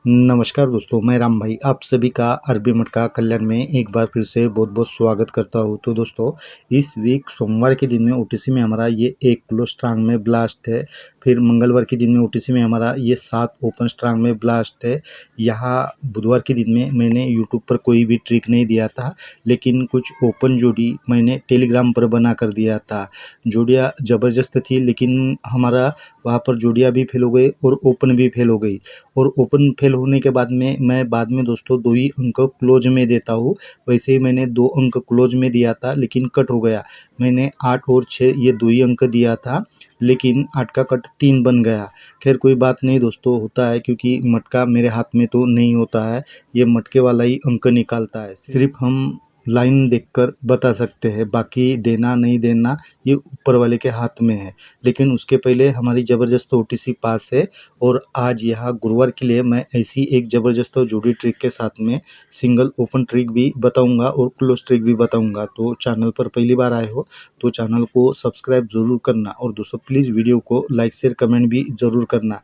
नमस्कार दोस्तों, मैं राम भाई आप सभी का अरबी मटका कल्याण में एक बार फिर से बहुत बहुत स्वागत करता हूँ। तो दोस्तों, इस वीक सोमवार के दिन में ओटीसी में हमारा ये 1 किलो स्ट्रांग में ब्लास्ट है। फिर मंगलवार के दिन में ओटीसी में हमारा ये 7 ओपन स्ट्रांग में ब्लास्ट है। यहाँ बुधवार के दिन में मैंने यूट्यूब पर कोई भी ट्रिक नहीं दिया था, लेकिन कुछ ओपन जोड़ी मैंने टेलीग्राम पर बना कर दिया था। जोड़ियाँ ज़बरदस्त थी, लेकिन हमारा वहाँ पर जोड़ियाँ भी फेल हो गई और ओपन भी फेल हो गई। और ओपन फेल होने के बाद में मैं बाद में दोस्तों 2 ही अंक क्लोज में देता हूँ। वैसे ही मैंने 2 अंक क्लोज में दिया था, लेकिन कट हो गया। मैंने 8 और 6 ये 2 ही अंक दिया था, लेकिन 8 का कट 3 बन गया। खैर कोई बात नहीं दोस्तों, होता है, क्योंकि मटका मेरे हाथ में तो नहीं होता है, ये मटके वाला ही अंक निकालता है। सिर्फ हम लाइन देखकर बता सकते हैं, बाकी देना नहीं देना ये ऊपर वाले के हाथ में है। लेकिन उसके पहले हमारी ज़बरदस्त ओटीसी पास है। और आज यहाँ गुरुवार के लिए मैं ऐसी एक ज़बरदस्त जोड़ी ट्रिक के साथ में सिंगल ओपन ट्रिक भी बताऊंगा और क्लोज ट्रिक भी बताऊंगा। तो चैनल पर पहली बार आए हो तो चैनल को सब्सक्राइब ज़रूर करना, और दोस्तों प्लीज़ वीडियो को लाइक शेयर कमेंट भी ज़रूर करना।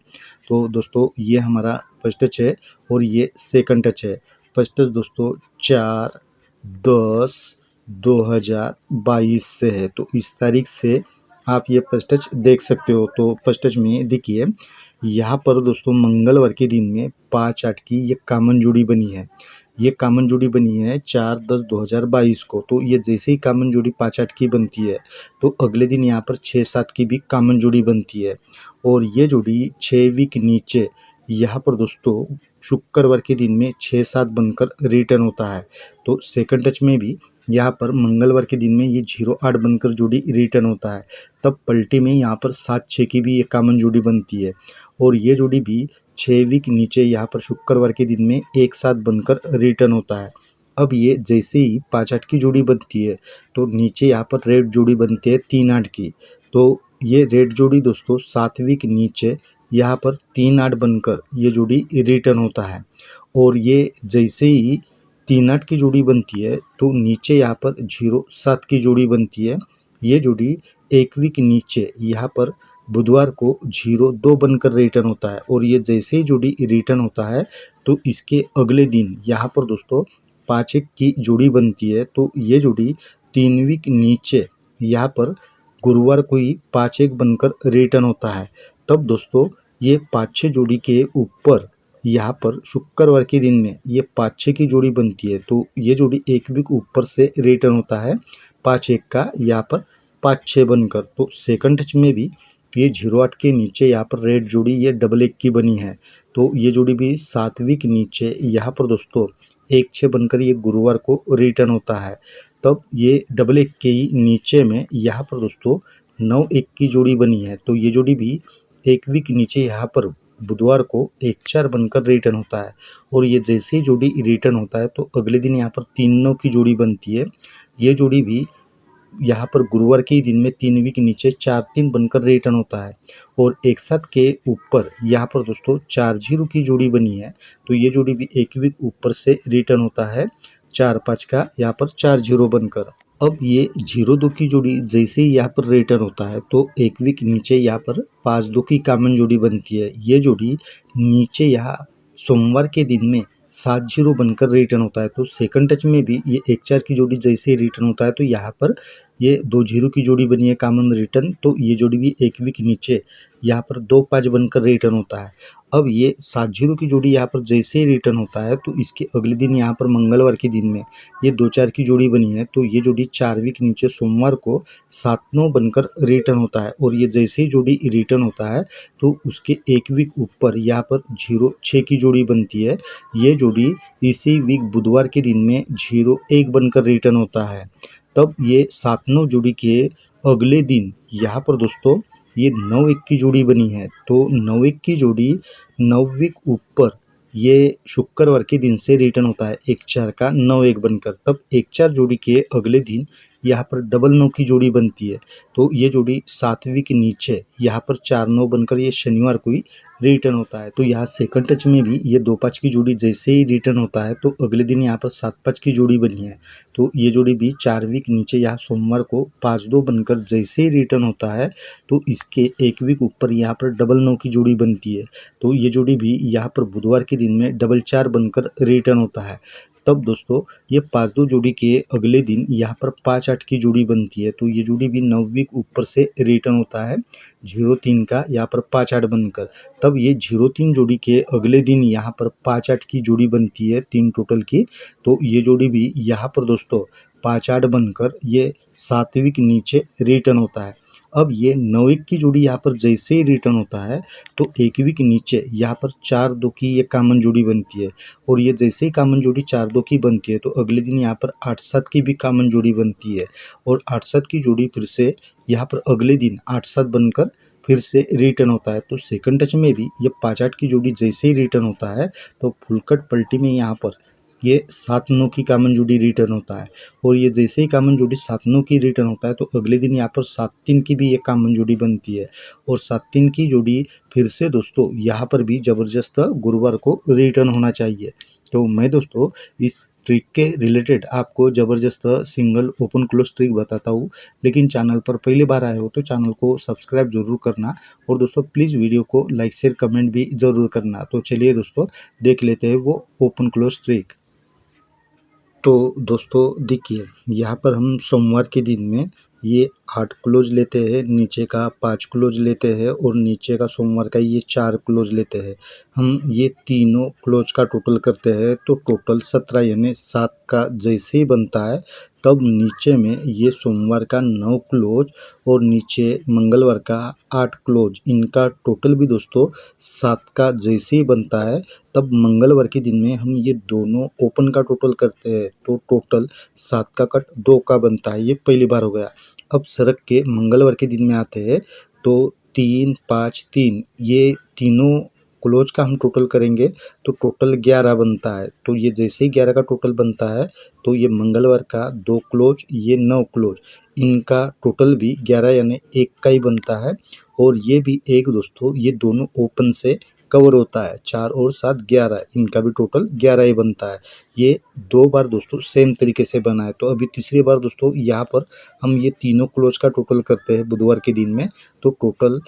तो दोस्तों, ये हमारा फर्स्ट टच है और ये सेकंड टच है। फर्स्ट टच दोस्तों 4/10/2022 से है, तो इस तारीख से आप ये फर्स्ट टच देख सकते हो। तो फर्स्ट टच में देखिए, यहाँ पर दोस्तों मंगलवार के दिन में 5/8 की ये कॉमन जोड़ी बनी है। ये कॉमन जोड़ी बनी है 4/10/2022 को। तो ये जैसे ही कॉमन जोड़ी 5/8 की बनती है, तो अगले दिन यहाँ पर 6/7 की भी कॉमन जोड़ी बनती है। और ये जोड़ी 6 वीक नीचे यहाँ पर दोस्तों शुक्रवार के दिन में 6/7 बनकर रिटर्न होता है। तो सेकंड टच में भी यहाँ पर मंगलवार के दिन में ये 0/8 बनकर जोड़ी रिटर्न होता है। तब पलटी में यहाँ पर 7/6 की भी एक कॉमन जोड़ी बनती है। और ये जोड़ी भी 6 वीक नीचे यहाँ पर शुक्रवार के दिन में 1/7 बनकर रिटर्न होता है। अब ये जैसे ही 5/8 की जोड़ी बनती है, तो नीचे यहाँ पर रेड जोड़ी बनती है 3/8 की। तो ये रेड जोड़ी दोस्तों 7 वीक नीचे यहाँ पर 3/8 बनकर ये जोड़ी रिटर्न होता है। और ये जैसे ही 3/8 की जोड़ी बनती है, तो नीचे यहाँ पर 0/7 की जोड़ी बनती है। ये जोड़ी 1 वीक नीचे यहाँ पर बुधवार को 0/2 बनकर रिटर्न होता है। और ये जैसे ही जोड़ी रिटर्न होता है, तो इसके अगले दिन यहाँ पर दोस्तों 5/1 की जोड़ी बनती है। तो ये जोड़ी 3 वीक नीचे यहाँ पर गुरुवार को ही 5/1 बनकर रिटर्न होता है। तब दोस्तों ये 5/6 जोड़ी के ऊपर यहाँ पर शुक्रवार के दिन में ये 5/6 की जोड़ी बनती है। तो ये जोड़ी 1 वीक ऊपर से रिटर्न होता है 5/1 का, यहाँ पर 5/6 बनकर। तो सेकंड टच में भी ये 0/8 के नीचे यहाँ पर रेड जोड़ी ये 1/1 की बनी है। तो ये जोड़ी भी 7 वीक नीचे यहाँ पर दोस्तों 1/6 बनकर ये गुरुवार को रिटर्न होता है। तब ये 1/1 के ही नीचे में यहाँ पर दोस्तों 9/1 की जोड़ी बनी है। तो ये जोड़ी भी 1 वीक नीचे यहाँ पर बुधवार को 1/4 बनकर रिटर्न होता है। और ये जैसे ही जोड़ी रिटर्न होता है, तो अगले दिन यहाँ पर 3/9 की जोड़ी बनती है। ये जोड़ी भी यहाँ पर गुरुवार के ही दिन में 3 वीक नीचे 4/3 बनकर रिटर्न होता है। और 1/7 के ऊपर यहाँ पर दोस्तों 4/0 की जोड़ी बनी है। तो ये जोड़ी भी 1 वीक ऊपर से रिटर्न होता है 4/5 का, यहाँ पर 4/0 बनकर। अब ये 0/2 की जोड़ी जैसे ही यहाँ पर रिटर्न होता है, तो 1 वीक नीचे यहाँ पर 5/2 की कॉमन जोड़ी बनती है। ये जोड़ी नीचे यहाँ सोमवार के दिन में 7/0 बनकर रिटर्न होता है। तो सेकंड टच में भी ये 1/4 की जोड़ी जैसे ही रिटर्न होता है, तो यहाँ पर ये 2/0 की जोड़ी बनी है कॉमन रिटर्न। तो ये जोड़ी भी 1 वीक नीचे यहाँ पर 2/5 बनकर रिटर्न होता है। अब ये 7/0 की जोड़ी यहाँ पर जैसे ही रिटर्न होता है, तो इसके अगले दिन यहाँ पर मंगलवार के दिन में ये 2/4 की जोड़ी बनी है। तो ये जोड़ी 4 वीक नीचे सोमवार को 7/9 बनकर रिटर्न होता है। और ये जैसे ही जोड़ी रिटर्न होता है, तो उसके 1 वीक ऊपर यहाँ पर 0/6 की जोड़ी बनती है। ये जोड़ी इसी वीक बुधवार के दिन में 0/1 बनकर रिटर्न होता है। तब ये 7/9 जोड़ी के अगले दिन यहाँ पर दोस्तों ये 9/1 की जोड़ी बनी है। तो 9/1 की जोड़ी 9 वीक ऊपर ये शुक्रवार के दिन से रिटर्न होता है 1/4 का 9/1 बनकर। तब 1/4 जोड़ी के अगले दिन यहाँ पर डबल 9 की जोड़ी बनती है। तो ये जोड़ी 7वीं के नीचे यहाँ पर 4-9 बनकर ये शनिवार को ही रिटर्न होता है। तो यहाँ सेकंड टच में भी ये 2-5 की जोड़ी जैसे ही रिटर्न होता है तो अगले दिन यहाँ पर 7-5 की जोड़ी बनी है। तो ये जोड़ी भी 4वीं के नीचे यहाँ सोमवार को 5-2 बनकर जैसे ही रिटर्न होता है तो इसके 1 वीक ऊपर यहाँ पर डबल 9 की जोड़ी बनती है। तो ये जोड़ी भी यहाँ पर बुधवार के दिन में डबल 4 बनकर रिटर्न होता है। तब दोस्तों ये 5-2 जोड़ी के अगले दिन यहाँ पर 5-8 की जोड़ी बनती है। तो ये जोड़ी भी 9 वीक ऊपर से रिटर्न होता है 0-3 का यहाँ पर 5-8 बनकर। तब ये 0-3 जोड़ी के अगले दिन यहाँ पर 5-8 की जोड़ी बनती है 3 टोटल की। तो ये जोड़ी भी यहाँ पर दोस्तों 5-8 बनकर ये 7वीं के नीचे रिटर्न होता है। अब ये 9-1 की जोड़ी यहाँ पर जैसे ही रिटर्न होता है तो 1वीं के नीचे यहाँ पर 4-2 की ये कॉमन जोड़ी बनती है और ये जैसे ही कॉमन जोड़ी 4-2 की बनती है तो अगले दिन यहाँ पर 8-7 की भी कॉमन जोड़ी बनती है और 8-7 की जोड़ी फिर से यहाँ पर अगले दिन 8-7 बनकर फिर से रिटर्न होता है। तो सेकंड टच में भी ये 5-8 की जोड़ी जैसे ही रिटर्न होता है तो फुल कट पलटी में यहाँ पर ये 7-9 की कॉमन जोड़ी रिटर्न होता है और ये जैसे ही कॉमन जोड़ी 7-9 की रिटर्न होता है तो अगले दिन यहाँ पर 7-3 की भी ये कॉमन जोड़ी बनती है और 7-3 की जोड़ी फिर से दोस्तों यहाँ पर भी ज़बरदस्त गुरुवार को रिटर्न होना चाहिए। तो मैं दोस्तों इस ट्रिक के रिलेटेड आपको ज़बरदस्त सिंगल ओपन क्लोज ट्रिक बताता हूँ, लेकिन चैनल पर पहली बार आए हो तो चैनल को सब्सक्राइब ज़रूर करना और दोस्तों प्लीज़ वीडियो को लाइक शेयर कमेंट भी ज़रूर करना। तो चलिए दोस्तों देख लेते हैं वो ओपन क्लोज ट्रिक। तो दोस्तों देखिए यहाँ पर हम सोमवार के दिन में ये 8 क्लोज लेते हैं, नीचे का 5 क्लोज लेते हैं और नीचे का सोमवार का ये 4 क्लोज लेते हैं। हम ये तीनों क्लोज का टोटल करते हैं तो टोटल 17 यानी 7 का जैसे ही बनता है तब नीचे में ये सोमवार का 9 क्लोज और नीचे मंगलवार का 8 क्लोज, इनका टोटल भी दोस्तों 7 का जैसे ही बनता है तब मंगलवार के दिन में हम ये दोनों ओपन का टोटल करते हैं तो टोटल 7 का कट 2 का बनता है। ये पहली बार हो गया। अब सरक के मंगलवार के दिन में आते हैं तो 3, 5, 3 ये तीनों क्लोज का हम टोटल करेंगे तो टोटल 11 बनता है। तो ये जैसे ही 11 का टोटल बनता है तो ये मंगलवार का 2 क्लोज, ये 9 क्लोज, इनका टोटल भी 11 यानी 1 का ही बनता है और ये भी एक दोस्तों ये दोनों ओपन से कवर होता है 4 और 7 11, इनका भी टोटल 11 ही बनता है। ये 2 बार दोस्तों सेम तरीके से बना है। तो अभी तीसरी बार दोस्तों यहाँ पर हम ये तीनों क्लोज का टोटल करते हैं बुधवार के दिन में तो टोटल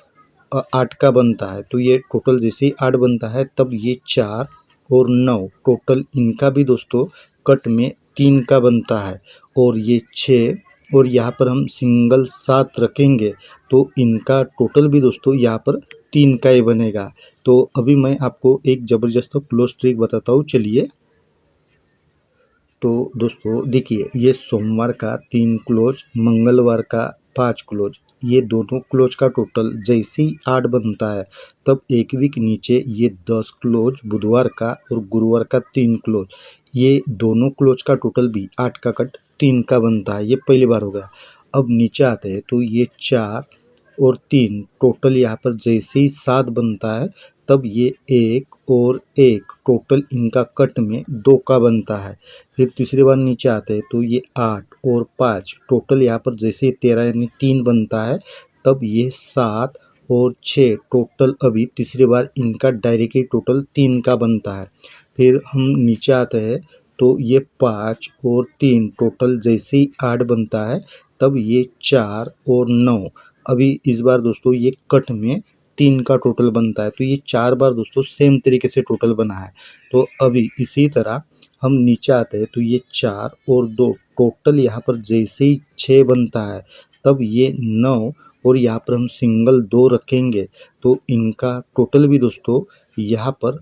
8 का बनता है। तो ये टोटल जैसे ही 8 बनता है तब ये 4 और 9 टोटल इनका भी दोस्तों कट में 3 का बनता है और ये 6 और यहाँ पर हम सिंगल 7 रखेंगे तो इनका टोटल भी दोस्तों यहाँ पर 3 का ही बनेगा। तो अभी मैं आपको एक ज़बरदस्त क्लोज ट्रिक बताता हूँ, चलिए। तो दोस्तों देखिए ये सोमवार का 3 क्लोज, मंगलवार का 5 क्लोज, ये दोनों क्लोज का टोटल जैसे ही 8 बनता है तब 1 वीक नीचे ये 10 क्लोज बुधवार का और गुरुवार का 3 क्लोज, ये दोनों क्लोज का टोटल भी 8 का कट 3 का बनता है। ये पहली बार हो गया। अब नीचे आते हैं तो ये 4 और 3 टोटल यहाँ पर जैसे ही 7 बनता है तब ये 1 और 1 टोटल इनका कट में 2 का बनता है। फिर तीसरी बार नीचे आते हैं तो ये 8 और 5 टोटल यहाँ पर जैसे ही 13 यानी 3 बनता है तब ये 7 और 6 टोटल अभी तीसरी बार इनका डायरेक्टली टोटल 3 का बनता है। फिर हम नीचे आते हैं तो ये 5 और 3 टोटल जैसे ही 8 बनता है तब ये 4 और 9 अभी इस बार दोस्तों ये कट में 3 का टोटल बनता है। तो ये 4 बार दोस्तों सेम तरीके से टोटल बना है। तो अभी इसी तरह हम नीचे आते हैं तो ये 4 और 2 टोटल यहाँ पर जैसे ही 6 बनता है तब ये 9 और यहाँ पर हम सिंगल 2 रखेंगे तो इनका टोटल भी दोस्तों यहाँ पर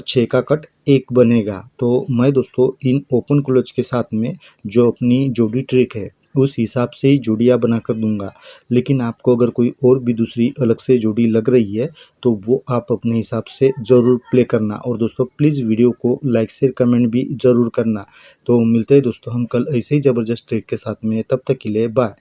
6 का कट 1 बनेगा। तो मैं दोस्तों इन ओपन क्लोज के साथ में जो अपनी जोड़ी ट्रिक है उस हिसाब से ही जोड़ियाँ बनाकर दूंगा, लेकिन आपको अगर कोई और भी दूसरी अलग से जोड़ी लग रही है तो वो आप अपने हिसाब से ज़रूर प्ले करना। और दोस्तों प्लीज़ वीडियो को लाइक शेयर कमेंट भी ज़रूर करना। तो मिलते हैं दोस्तों हम कल ऐसे ही ज़बरदस्त ट्रिक के साथ में, तब तक के लिए बाय।